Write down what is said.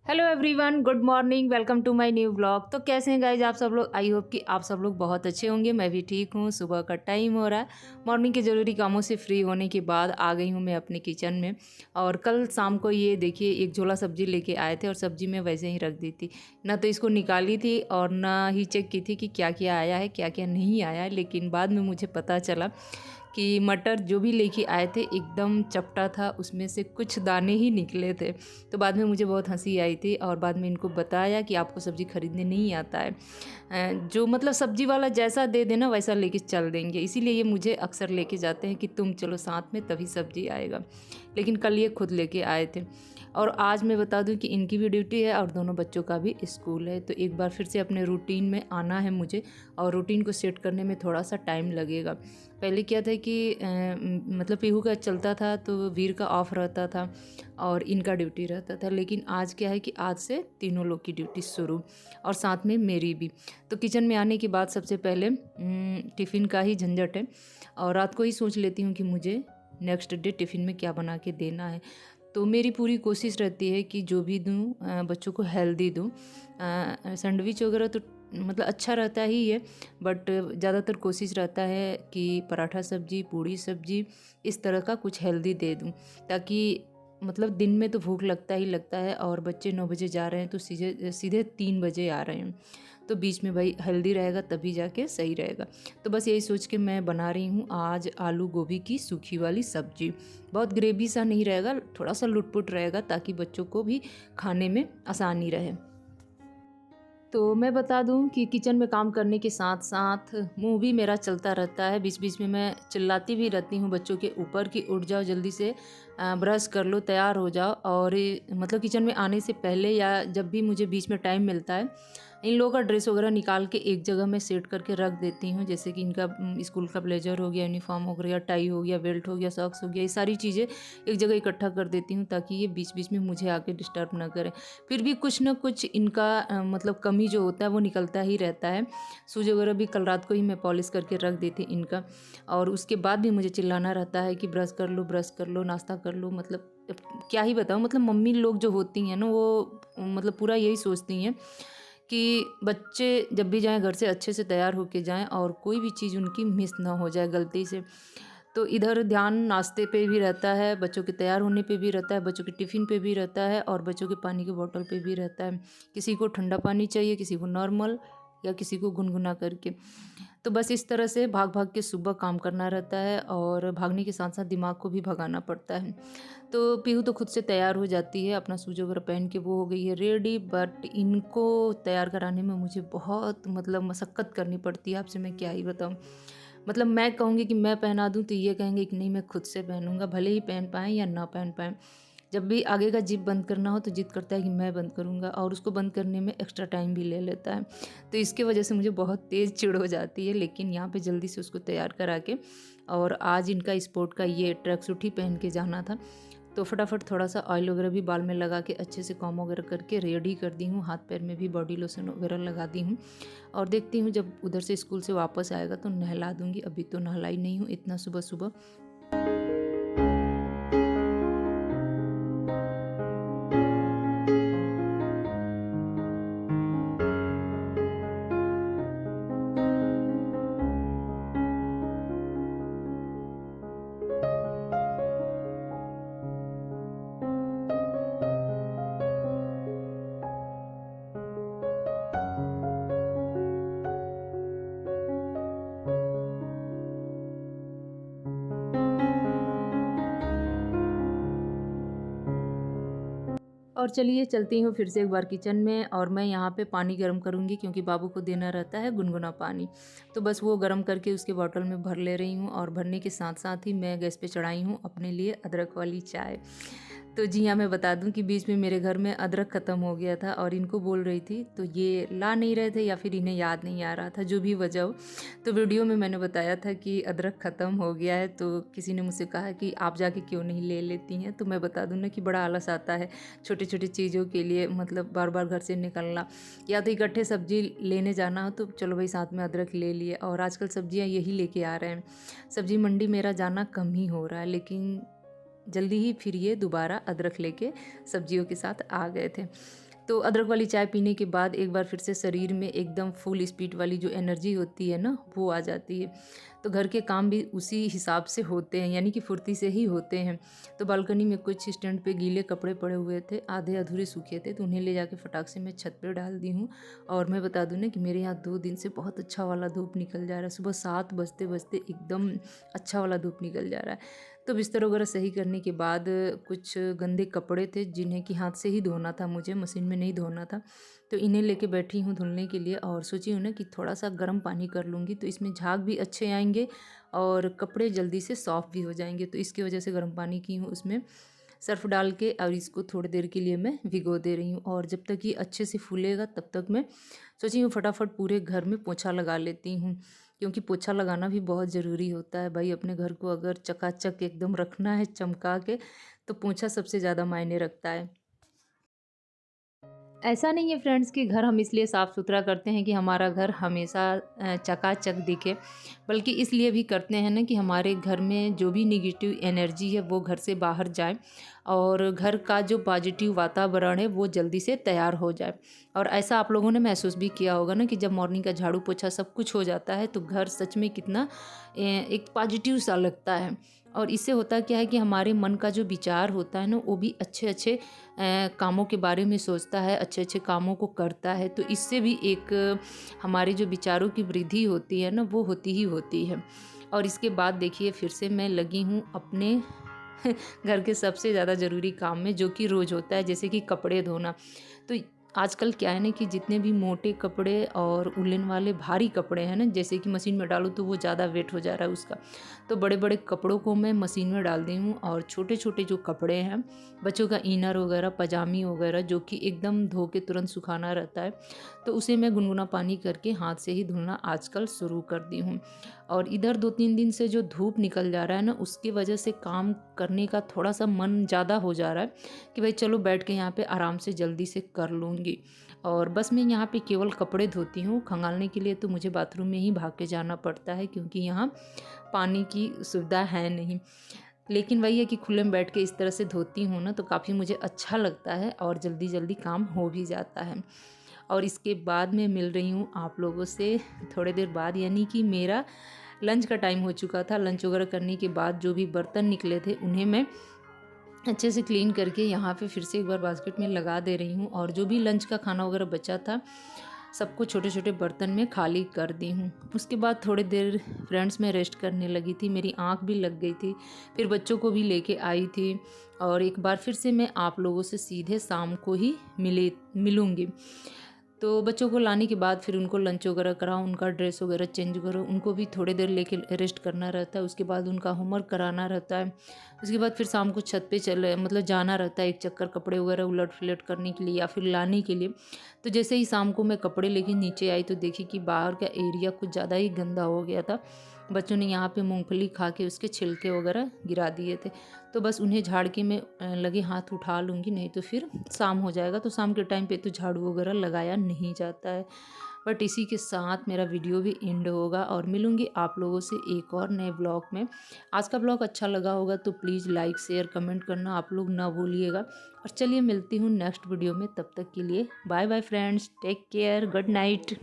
Hello everyone, good morning. Welcome to my new blog. तो कैसे हैं गाइज आप सब लोग? आई होप कि आप सब लोग बहुत अच्छे होंगे। मैं भी ठीक हूँ। सुबह का टाइम हो रहा है। मॉर्निंग के ज़रूरी कामों से फ्री होने के बाद आ गई हूँ मैं अपने किचन में। और कल शाम को ये देखिए एक झोला सब्जी लेके आए थे और सब्जी में वैसे ही रख दी थी। ना तो इसको निकाली थी और ना ही चेक की थी कि क्या क्या आया है क्या क्या नहीं आया है। लेकिन बाद में मुझे पता चला कि मटर जो भी लेके आए थे एकदम चपटा था, उसमें से कुछ दाने ही निकले थे। तो बाद में मुझे बहुत हंसी आई थी और बाद में इनको बताया कि आपको सब्ज़ी खरीदने नहीं आता है। जो मतलब सब्जी वाला जैसा दे देना वैसा लेके चल देंगे, इसीलिए ये मुझे अक्सर लेके जाते हैं कि तुम चलो साथ में तभी सब्जी आएगा। लेकिन कल ये खुद लेके आए थे। और आज मैं बता दूं कि इनकी भी ड्यूटी है और दोनों बच्चों का भी स्कूल है। तो एक बार फिर से अपने रूटीन में आना है मुझे और रूटीन को सेट करने में थोड़ा सा टाइम लगेगा। पहले क्या था कि मतलब पीहू का चलता था तो वीर का ऑफ रहता था और इनका ड्यूटी रहता था। लेकिन आज क्या है कि आज से तीनों लोग की ड्यूटी शुरू और साथ में मेरी भी। तो किचन में आने के बाद सबसे पहले टिफ़िन का ही झंझट है और रात को ही सोच लेती हूँ कि मुझे नेक्स्ट डे टिफ़िन में क्या बना के देना है। तो मेरी पूरी कोशिश रहती है कि जो भी दूँ बच्चों को हेल्दी दूँ। सैंडविच वगैरह तो मतलब अच्छा रहता ही है, बट ज़्यादातर कोशिश रहता है कि पराठा सब्जी, पूड़ी सब्जी इस तरह का कुछ हेल्दी दे दूँ, ताकि मतलब दिन में तो भूख लगता ही लगता है और बच्चे 9 बजे जा रहे हैं तो सीधे सीधे 3 बजे आ रहे हैं। तो बीच में भाई हेल्दी रहेगा तभी जाके सही रहेगा। तो बस यही सोच के मैं बना रही हूँ आज आलू गोभी की सूखी वाली सब्जी। बहुत ग्रेवी सा नहीं रहेगा, थोड़ा सा लुटपुट रहेगा ताकि बच्चों को भी खाने में आसानी रहे। तो मैं बता दूं कि किचन में काम करने के साथ साथ मुंह भी मेरा चलता रहता है। बीच बीच में मैं चिल्लाती भी रहती हूँ बच्चों के ऊपर कि उठ जाओ जल्दी से, ब्रश कर लो, तैयार हो जाओ। और मतलब किचन में आने से पहले या जब भी मुझे बीच में टाइम मिलता है इन लोगों का ड्रेस वगैरह निकाल के एक जगह मैं सेट करके रख देती हूँ। जैसे कि इनका स्कूल का ब्लेजर हो गया, यूनिफॉर्म हो गया, टाई हो गया, बेल्ट हो गया, सॉक्स हो गया, ये सारी चीज़ें एक जगह इकट्ठा कर देती हूँ ताकि ये बीच बीच में मुझे आके डिस्टर्ब ना करें। फिर भी कुछ ना कुछ इनका मतलब कमी जो होता है वो निकलता ही रहता है। शूज़ वगैरह भी कल रात को ही मैं पॉलिश करके रख दी थी इनका। और उसके बाद भी मुझे चिल्लाना रहता है कि ब्रश कर लो, ब्रश कर लो, नाश्ता कर लो। मतलब क्या ही बताऊँ, मतलब मम्मी लोग जो होती हैं ना वो मतलब पूरा यही सोचती हैं कि बच्चे जब भी जाएं घर से अच्छे से तैयार होके जाएं और कोई भी चीज़ उनकी मिस ना हो जाए गलती से। तो इधर ध्यान नाश्ते पे भी रहता है, बच्चों के तैयार होने पे भी रहता है, बच्चों के टिफ़िन पे भी रहता है और बच्चों के पानी की बोतल पे भी रहता है। किसी को ठंडा पानी चाहिए, किसी को नॉर्मल या किसी को गुनगुना करके। तो बस इस तरह से भाग भाग के सुबह काम करना रहता है और भागने के साथ साथ दिमाग को भी भगाना पड़ता है। तो पीहू तो खुद से तैयार हो जाती है, अपना शूज वगैरह पहन के वो हो गई है रेडी। बट इनको तैयार कराने में मुझे बहुत मतलब मशक्क़त करनी पड़ती है, आपसे मैं क्या ही बताऊँ। मतलब मैं कहूँगी कि मैं पहना दूँ तो ये कहेंगे कि नहीं मैं खुद से पहनूंगा, भले ही पहन पाएँ या ना पहन पाएँ। जब भी आगे का जिप बंद करना हो तो जिद करता है कि मैं बंद करूँगा और उसको बंद करने में एक्स्ट्रा टाइम भी ले लेता है। तो इसके वजह से मुझे बहुत तेज़ चिढ़ हो जाती है। लेकिन यहाँ पे जल्दी से उसको तैयार करा के, और आज इनका स्पोर्ट का ये ट्रैक सूट ही पहन के जाना था, तो फटाफट थोड़ा सा ऑयल वगैरह भी बाल में लगा के अच्छे से कॉम वगैरह करके रेडी कर दी हूँ। हाथ पैर में भी बॉडी लोशन वगैरह लगा दी हूँ और देखती हूँ जब उधर से स्कूल से वापस आएगा तो नहला दूँगी। अभी तो नहलाई नहीं हूँ इतना सुबह सुबह। और चलिए चलती हूँ फिर से एक बार किचन में और मैं यहाँ पे पानी गर्म करूँगी क्योंकि बाबू को देना रहता है गुनगुना पानी। तो बस वो गर्म करके उसके बॉटल में भर ले रही हूँ और भरने के साथ साथ ही मैं गैस पे चढ़ाई हूँ अपने लिए अदरक वाली चाय। तो जी हाँ, मैं बता दूं कि बीच में मेरे घर में अदरक ख़त्म हो गया था और इनको बोल रही थी तो ये ला नहीं रहे थे या फिर इन्हें याद नहीं आ रहा था, जो भी वजह हो। तो वीडियो में मैंने बताया था कि अदरक ख़त्म हो गया है, तो किसी ने मुझसे कहा कि आप जाके क्यों नहीं ले लेती हैं। तो मैं बता दूं ना कि बड़ा आलस आता है छोटी छोटी चीज़ों के लिए, मतलब बार बार घर से निकलना या तो इकट्ठे सब्जी लेने जाना हो तो चलो भाई साथ में अदरक ले लिए। और आजकल सब्जियाँ यही लेके आ रहे हैं। सब्जी मंडी मेरा जाना कम ही हो रहा है, लेकिन जल्दी ही फिर ये दोबारा अदरक लेके सब्जियों के साथ आ गए थे। तो अदरक वाली चाय पीने के बाद एक बार फिर से शरीर में एकदम फुल स्पीड वाली जो एनर्जी होती है ना, वो आ जाती है। तो घर के काम भी उसी हिसाब से होते हैं, यानी कि फुर्ती से ही होते हैं। तो बालकनी में कुछ स्टैंड पे गीले कपड़े पड़े हुए थे, आधे अधूरे सूखे थे, तो उन्हें ले जाके फटाक से मैं छत पे डाल दी हूँ। और मैं बता दूँ ना कि मेरे यहाँ 2 दिन से बहुत अच्छा वाला धूप निकल जा रहा है। सुबह 7 बजते बजते एकदम अच्छा वाला धूप निकल जा रहा है। तो बिस्तर वगैरह सही करने के बाद कुछ गंदे कपड़े थे जिन्हें कि हाथ से ही धोना था, मुझे मशीन में नहीं धोना था। तो इन्हें लेके बैठी हूँ धुलने के लिए, और सोची हूँ ना कि थोड़ा सा गर्म पानी कर लूँगी तो इसमें झाग भी अच्छे आएंगे और कपड़े जल्दी से सॉफ्ट भी हो जाएंगे। तो इसकी वजह से गर्म पानी की हूँ, उसमें सर्फ़ डाल के और इसको थोड़ी देर के लिए मैं भिगो दे रही हूँ। और जब तक ये अच्छे से फूलेगा तब तक मैं सोची हूँ फटाफट पूरे घर में पोछा लगा लेती हूँ, क्योंकि पोछा लगाना भी बहुत ज़रूरी होता है भाई। अपने घर को अगर चकाचक एकदम रखना है, चमका के, तो पोछा सबसे ज़्यादा मायने रखता है। ऐसा नहीं है फ्रेंड्स कि घर हम इसलिए साफ़ सुथरा करते हैं कि हमारा घर हमेशा चकाचक दिखे, बल्कि इसलिए भी करते हैं ना कि हमारे घर में जो भी निगेटिव एनर्जी है वो घर से बाहर जाए और घर का जो पॉजिटिव वातावरण है वो जल्दी से तैयार हो जाए। और ऐसा आप लोगों ने महसूस भी किया होगा ना कि जब मॉर्निंग का झाड़ू पोछा सब कुछ हो जाता है तो घर सच में कितना एक पॉजिटिव सा लगता है। और इससे होता क्या है कि हमारे मन का जो विचार होता है ना, वो भी अच्छे अच्छे कामों के बारे में सोचता है, अच्छे अच्छे कामों को करता है। तो इससे भी एक हमारे जो विचारों की वृद्धि होती है ना, वो होती ही होती है। और इसके बाद देखिए फिर से मैं लगी हूँ अपने घर के सबसे ज़्यादा ज़रूरी काम में, जो कि रोज़ होता है, जैसे कि कपड़े धोना। तो आजकल क्या है ना कि जितने भी मोटे कपड़े और उलन वाले भारी कपड़े हैं ना, जैसे कि मशीन में डालो तो वो ज़्यादा वेट हो जा रहा है उसका, तो बड़े बड़े कपड़ों को मैं मशीन में डाल दी हूँ। और छोटे छोटे जो कपड़े हैं, बच्चों का इनर वगैरह, पजामी वगैरह, जो कि एकदम धो के तुरंत सुखाना रहता है, तो उसे मैं गुनगुना पानी करके हाथ से ही धुलना आजकल शुरू कर दी हूँ। और इधर 2-3 दिन से जो धूप निकल जा रहा है ना, उसकी वजह से काम करने का थोड़ा सा मन ज़्यादा हो जा रहा है कि भाई चलो बैठ के यहाँ पे आराम से जल्दी से कर लूँगी। और बस मैं यहाँ पे केवल कपड़े धोती हूँ, खंगालने के लिए तो मुझे बाथरूम में ही भाग के जाना पड़ता है, क्योंकि यहाँ पानी की सुविधा है नहीं। लेकिन वही है कि खुले में बैठ के इस तरह से धोती हूँ ना, तो काफ़ी मुझे अच्छा लगता है और जल्दी जल्दी काम हो भी जाता है। और इसके बाद मैं मिल रही हूँ आप लोगों से थोड़ी देर बाद, यानी कि मेरा लंच का टाइम हो चुका था। लंच वगैरह करने के बाद जो भी बर्तन निकले थे उन्हें मैं अच्छे से क्लीन करके यहाँ पे फिर से एक बार बास्केट में लगा दे रही हूँ। और जो भी लंच का खाना वगैरह बचा था, सबको छोटे छोटे बर्तन में खाली कर दी हूँ। उसके बाद थोड़ी देर फ्रेंड्स में रेस्ट करने लगी थी, मेरी आँख भी लग गई थी, फिर बच्चों को भी लेके आई थी। और एक बार फिर से मैं आप लोगों से सीधे शाम को ही मिलूँगी। तो बच्चों को लाने के बाद फिर उनको लंच वगैरह कराओ, उनका ड्रेस वगैरह चेंज करो, उनको भी थोड़ी देर लेके रेस्ट करना रहता है। उसके बाद उनका होमवर्क कराना रहता है। उसके बाद फिर शाम को छत पे मतलब जाना रहता है एक चक्कर कपड़े वगैरह उलट फलट करने के लिए या फिर लाने के लिए। तो जैसे ही शाम को मैं कपड़े लेके नीचे आई तो देखी कि बाहर का एरिया कुछ ज़्यादा ही गंदा हो गया था। बच्चों ने यहाँ पे मूंगफली खा के उसके छिलके वगैरह गिरा दिए थे। तो बस उन्हें झाड़ के मैं लगे हाथ उठा लूँगी, नहीं तो फिर शाम हो जाएगा। तो शाम के टाइम पे तो झाड़ू वगैरह लगाया नहीं जाता है। बट इसी के साथ मेरा वीडियो भी एंड होगा और मिलूँगी आप लोगों से एक और नए ब्लॉग में। आज का ब्लॉग अच्छा लगा होगा तो प्लीज़ लाइक शेयर कमेंट करना आप लोग ना भूलिएगा। और चलिए मिलती हूँ नेक्स्ट वीडियो में, तब तक के लिए bye bye friends, take care, good night.